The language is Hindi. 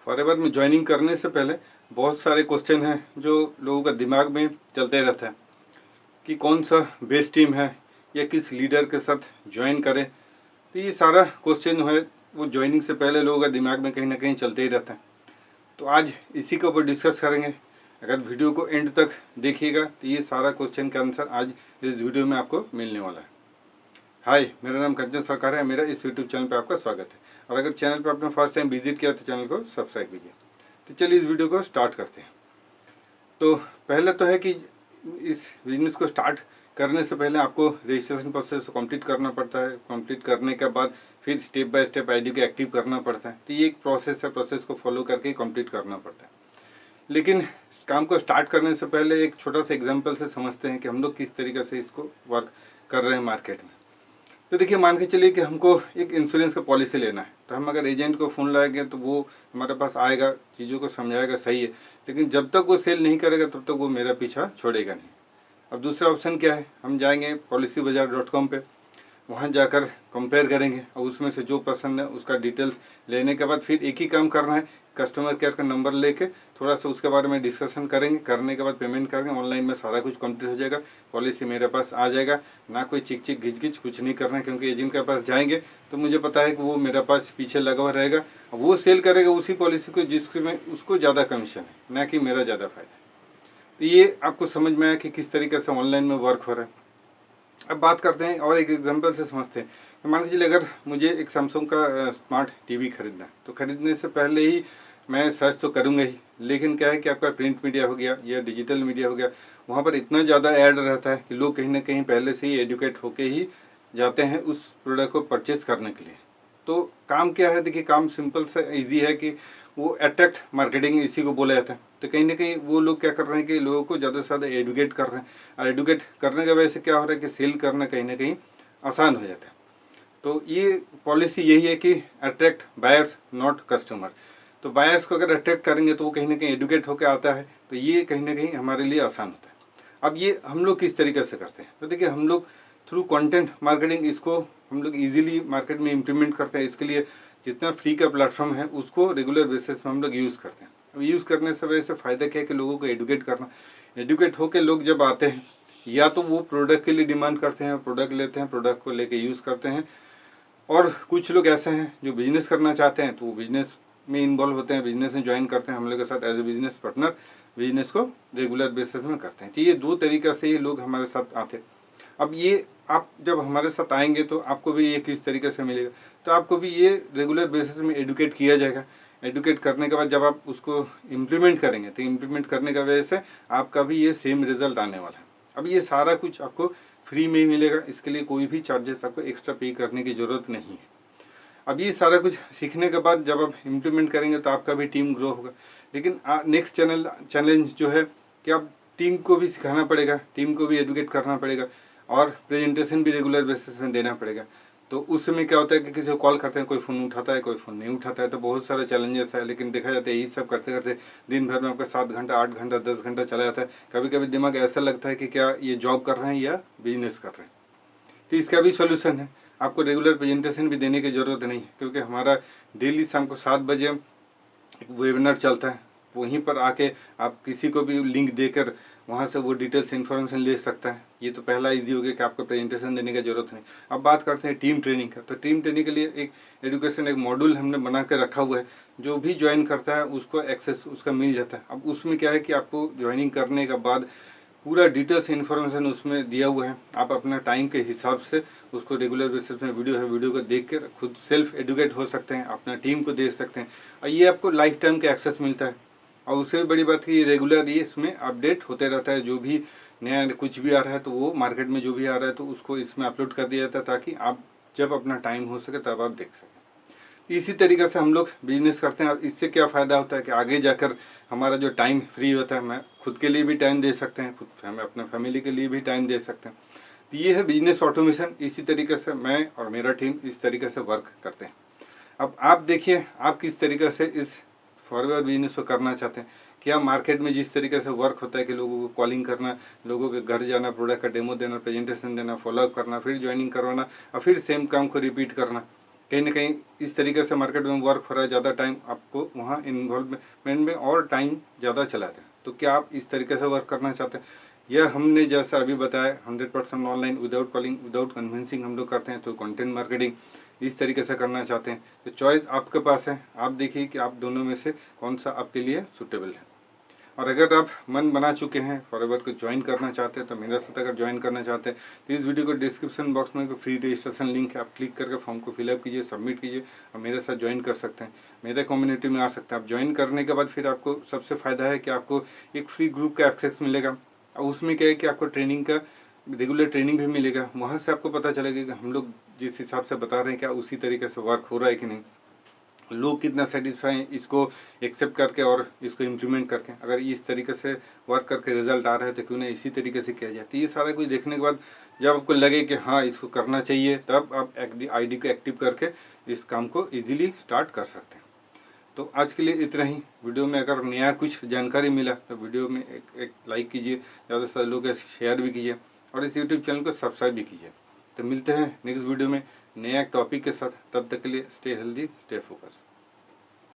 फॉरएवर में ज्वाइनिंग करने से पहले बहुत सारे क्वेश्चन हैं जो लोगों का दिमाग में चलते रहता है कि कौन सा बेस्ट टीम है या किस लीडर के साथ ज्वाइन करें। तो ये सारा क्वेश्चन जो है वो ज्वाइनिंग से पहले लोगों का दिमाग में कहीं ना कहीं चलते ही रहता है। तो आज इसी के ऊपर डिस्कस करेंगे। अगर वीडियो को एंड तक देखिएगा तो ये सारा क्वेश्चन का आंसर आज इस वीडियो में आपको मिलने वाला है। हाय, मेरा नाम कंचन सरकार है। मेरा इस यूट्यूब चैनल पर आपका स्वागत है और अगर चैनल पर आपने फर्स्ट टाइम विजिट किया तो चैनल को सब्सक्राइब कीजिए। तो चलिए इस वीडियो को स्टार्ट करते हैं। तो पहले तो है कि इस बिजनेस को स्टार्ट करने से पहले आपको रजिस्ट्रेशन प्रोसेस कंप्लीट करना पड़ता है। कंप्लीट करने के बाद फिर स्टेप बाय स्टेप आईडी को एक्टिव करना पड़ता है। तो ये एक प्रोसेस है, प्रोसेस को फॉलो करके कंप्लीट करना पड़ता है। लेकिन काम को स्टार्ट करने से पहले एक छोटा सा एग्जांपल से समझते हैं कि हम लोग किस तरीके से इसको वर्क कर रहे हैं मार्केट में। तो देखिए, मान के चलिए कि हमको एक इंश्योरेंस का पॉलिसी लेना है। तो हम अगर एजेंट को फ़ोन लगाएंगे तो वो हमारे पास आएगा, चीज़ों को समझाएगा, सही है, लेकिन जब तक वो सेल नहीं करेगा तब तक वो मेरा पीछा छोड़ेगा नहीं। अब दूसरा ऑप्शन क्या है, हम जाएंगे policybazaar.com पे, वहाँ जाकर कंपेयर करेंगे और उसमें से जो पसंद है उसका डिटेल्स लेने के बाद फिर एक ही काम करना है, कस्टमर केयर का नंबर लेके थोड़ा सा उसके बारे में डिस्कशन करेंगे। करने के बाद पेमेंट करेंगे, ऑनलाइन में सारा कुछ कंप्लीट हो जाएगा, पॉलिसी मेरे पास आ जाएगा। ना कोई चिक चिक घिच घिच कुछ नहीं करना है, क्योंकि एजेंट के पास जाएंगे तो मुझे पता है कि वो मेरे पास पीछे लगा हुआ रहेगा, वो सेल करेगा उसी पॉलिसी को जिसमें उसको ज़्यादा कमीशन है, ना कि मेरा ज़्यादा फायदा है। तो ये आपको समझ में आया कि किस तरीके से ऑनलाइन में वर्क हो रहा है। अब बात करते हैं और एक एग्जांपल से समझते हैं। मान लीजिए अगर मुझे एक सैमसंग का स्मार्ट टीवी खरीदना है, तो खरीदने से पहले ही मैं सर्च तो करूँगा ही, लेकिन क्या है कि आपका प्रिंट मीडिया हो गया या डिजिटल मीडिया हो गया, वहाँ पर इतना ज़्यादा ऐड रहता है कि लोग कहीं ना कहीं पहले से ही एडुकेट होके ही जाते हैं उस प्रोडक्ट को परचेज़ करने के लिए। तो काम क्या है, देखिए काम सिंपल सा ईजी है कि वो अट्रैक्ट मार्केटिंग इसी को बोला जाता है। तो कहीं ना कहीं वो लोग क्या कर रहे हैं कि लोगों को ज़्यादा से ज़्यादा एडुकेट कर रहे हैं, और एडुकेट करने की वजह से क्या हो रहा है कि सेल करना कहीं ना कहीं आसान हो जाता है। तो ये पॉलिसी यही है कि अट्रैक्ट बायर्स नॉट कस्टमर। तो बायर्स को अगर अट्रैक्ट करेंगे तो वो कहीं ना कहीं एडुकेट होकर आता है, तो ये कहीं ना कहीं हमारे लिए आसान होता है। अब ये हम लोग किस तरीके से करते हैं, तो देखिए हम लोग थ्रू कंटेंट मार्केटिंग इसको हम लोग इजीली मार्केट में इम्प्लीमेंट करते हैं। इसके लिए जितना फ्री का प्लेटफॉर्म है उसको रेगुलर बेसिस पे हम लोग यूज़ करते हैं। अब यूज़ करने से वजह से फ़ायदा क्या है कि लोगों को एडुकेट करना। एडुकेट होकर लोग जब आते हैं, या तो वो प्रोडक्ट के लिए डिमांड करते हैं, प्रोडक्ट लेते हैं, प्रोडक्ट को लेके यूज़ करते हैं, और कुछ लोग ऐसे हैं जो बिजनेस करना चाहते हैं तो वो बिजनेस में इन्वॉल्व होते हैं, बिजनेस में ज्वाइन करते हैं हम लोग के साथ as a business partner, business को रेगुलर बेसिस में करते हैं। तो ये दो तरीक़े से ये लोग हमारे साथ आते हैं। अब ये आप जब हमारे साथ आएंगे तो आपको भी ये किस तरीके से मिलेगा, तो आपको भी ये रेगुलर बेसिस में एडुकेट किया जाएगा। एडुकेट करने के बाद जब आप उसको इम्प्लीमेंट करेंगे तो इम्प्लीमेंट करने की वजह से आपका भी ये सेम रिजल्ट आने वाला है। अब ये सारा कुछ आपको फ्री में ही मिलेगा, इसके लिए कोई भी चार्जेस आपको एक्स्ट्रा पे करने की ज़रूरत नहीं है। अब ये सारा कुछ सीखने के बाद जब आप इम्प्लीमेंट करेंगे तो आपका भी टीम ग्रो होगा। लेकिन नेक्स्ट चैलेंज जो है कि आप टीम को भी सिखाना पड़ेगा, टीम को भी एडुकेट करना पड़ेगा, और प्रेजेंटेशन भी रेगुलर बेसिस में देना पड़ेगा। तो उस समय क्या होता है कि किसी को कॉल करते हैं, कोई फ़ोन उठाता है, कोई फ़ोन नहीं उठाता है, तो बहुत सारे चैलेंजेस है। लेकिन देखा जाता है यही सब करते करते दिन भर में आपका 7 घंटा 8 घंटा 10 घंटा चला जाता है। कभी कभी दिमाग ऐसा लगता है कि क्या ये जॉब कर रहे हैं या बिजनेस कर रहे हैं। तो इसका भी सोल्यूशन है, आपको रेगुलर प्रेजेंटेशन भी देने की ज़रूरत नहीं है, क्योंकि हमारा डेली शाम को 7 बजे एक वेबिनार चलता है। वहीं पर आके आप किसी को भी लिंक देकर वहाँ से वो डिटेल्स इन्फॉर्मेशन ले सकता है। ये तो पहला इजी हो गया कि आपको प्रेजेंटेशन देने की ज़रूरत नहीं। अब बात करते हैं टीम ट्रेनिंग का। तो टीम ट्रेनिंग के लिए एक एजुकेशन एक मॉड्यूल हमने बना के रखा हुआ है, जो भी ज्वाइन करता है उसको एक्सेस उसका मिल जाता है। अब उसमें क्या है कि आपको ज्वाइनिंग करने के बाद पूरा डिटेल्स इन्फॉर्मेशन उसमें दिया हुआ है। आप अपना टाइम के हिसाब से उसको रेगुलर बेसिस में वीडियो है, वीडियो को देख कर खुद सेल्फ एडुकेट हो सकते हैं, अपना टीम को दे सकते हैं, और ये आपको लाइफ टाइम का एक्सेस मिलता है। और उससे बड़ी बात कि रेगुलर ये इसमें अपडेट होते रहता है। जो भी नया कुछ भी आ रहा है तो वो मार्केट में जो भी आ रहा है तो उसको इसमें अपलोड कर दिया जाता है, ताकि आप जब अपना टाइम हो सके तब आप देख सकें। इसी तरीके से हम लोग बिजनेस करते हैं। और इससे क्या फ़ायदा होता है कि आगे जाकर हमारा जो टाइम फ्री होता है, मैं खुद के लिए भी टाइम दे सकते हैं, खुद हम अपने फैमिली के लिए भी टाइम दे सकते हैं। तो ये है बिजनेस ऑटोमेशन। इसी तरीके से मैं और मेरा टीम इस तरीके से वर्क करते हैं। अब आप देखिए आप किस तरीके से इस फॉरवर्ड बिजनेस को करना चाहते हैं। क्या मार्केट में जिस तरीके से वर्क होता है कि लोगों को कॉलिंग करना, लोगों के घर जाना, प्रोडक्ट का डेमो देना, प्रेजेंटेशन देना, फॉलोअप करना, फिर ज्वाइनिंग करवाना और फिर सेम काम को रिपीट करना, कहीं ना कहीं इस तरीके से मार्केट में वर्क हो रहा है, ज़्यादा टाइम आपको वहाँ इन्वॉल्वमेंट में और टाइम ज़्यादा चलाते हैं। तो क्या आप इस तरीके से वर्क करना चाहते हैं? यह हमने जैसा अभी बताया 100% online without calling without convincing हम लोग करते हैं। तो कंटेंट मार्केटिंग इस तरीके से करना चाहते हैं तो चॉइस आपके पास है। आप देखिए कि आप दोनों में से कौन सा आपके लिए सूटेबल है। और अगर आप मन बना चुके हैं फॉरएवर को ज्वाइन करना चाहते हैं तो मेरे साथ अगर ज्वाइन करना चाहते हैं तो इस वीडियो को डिस्क्रिप्शन बॉक्स में फ्री रजिस्ट्रेशन लिंक है, आप क्लिक करके फॉर्म को फिलअप कीजिए, सबमिट कीजिए और मेरे साथ ज्वाइन कर सकते हैं, मेरे कम्युनिटी में आ सकते हैं। आप ज्वाइन करने के बाद फिर आपको सबसे फ़ायदा है कि आपको एक फ्री ग्रुप का एक्सेस मिलेगा और उसमें क्या है कि आपको ट्रेनिंग का रेगुलर ट्रेनिंग भी मिलेगा। वहाँ से आपको पता चलेगा कि हम लोग जिस हिसाब से बता रहे हैं क्या उसी तरीके से वर्क हो रहा है कि नहीं, लोग कितना सेटिस्फाई हैं इसको एक्सेप्ट करके और इसको इम्प्लीमेंट करके। अगर इस तरीके से वर्क करके रिजल्ट आ रहा है तो क्यों ना इसी तरीके से किया जाए। तो ये सारा कुछ देखने के बाद जब आपको लगे कि हाँ इसको करना चाहिए, तब आप आईडी को एक्टिव करके इस काम को इजीली स्टार्ट कर सकते हैं। तो आज के लिए इतना ही। वीडियो में अगर नया कुछ जानकारी मिला तो वीडियो में एक लाइक कीजिए, ज़्यादा से ज़्यादा लोग शेयर भी कीजिए और इस यूट्यूब चैनल को सब्सक्राइब भी कीजिए। तो मिलते हैं नेक्स्ट वीडियो में नया टॉपिक के साथ। तब तक के लिए स्टे हेल्दी, स्टे फोकस।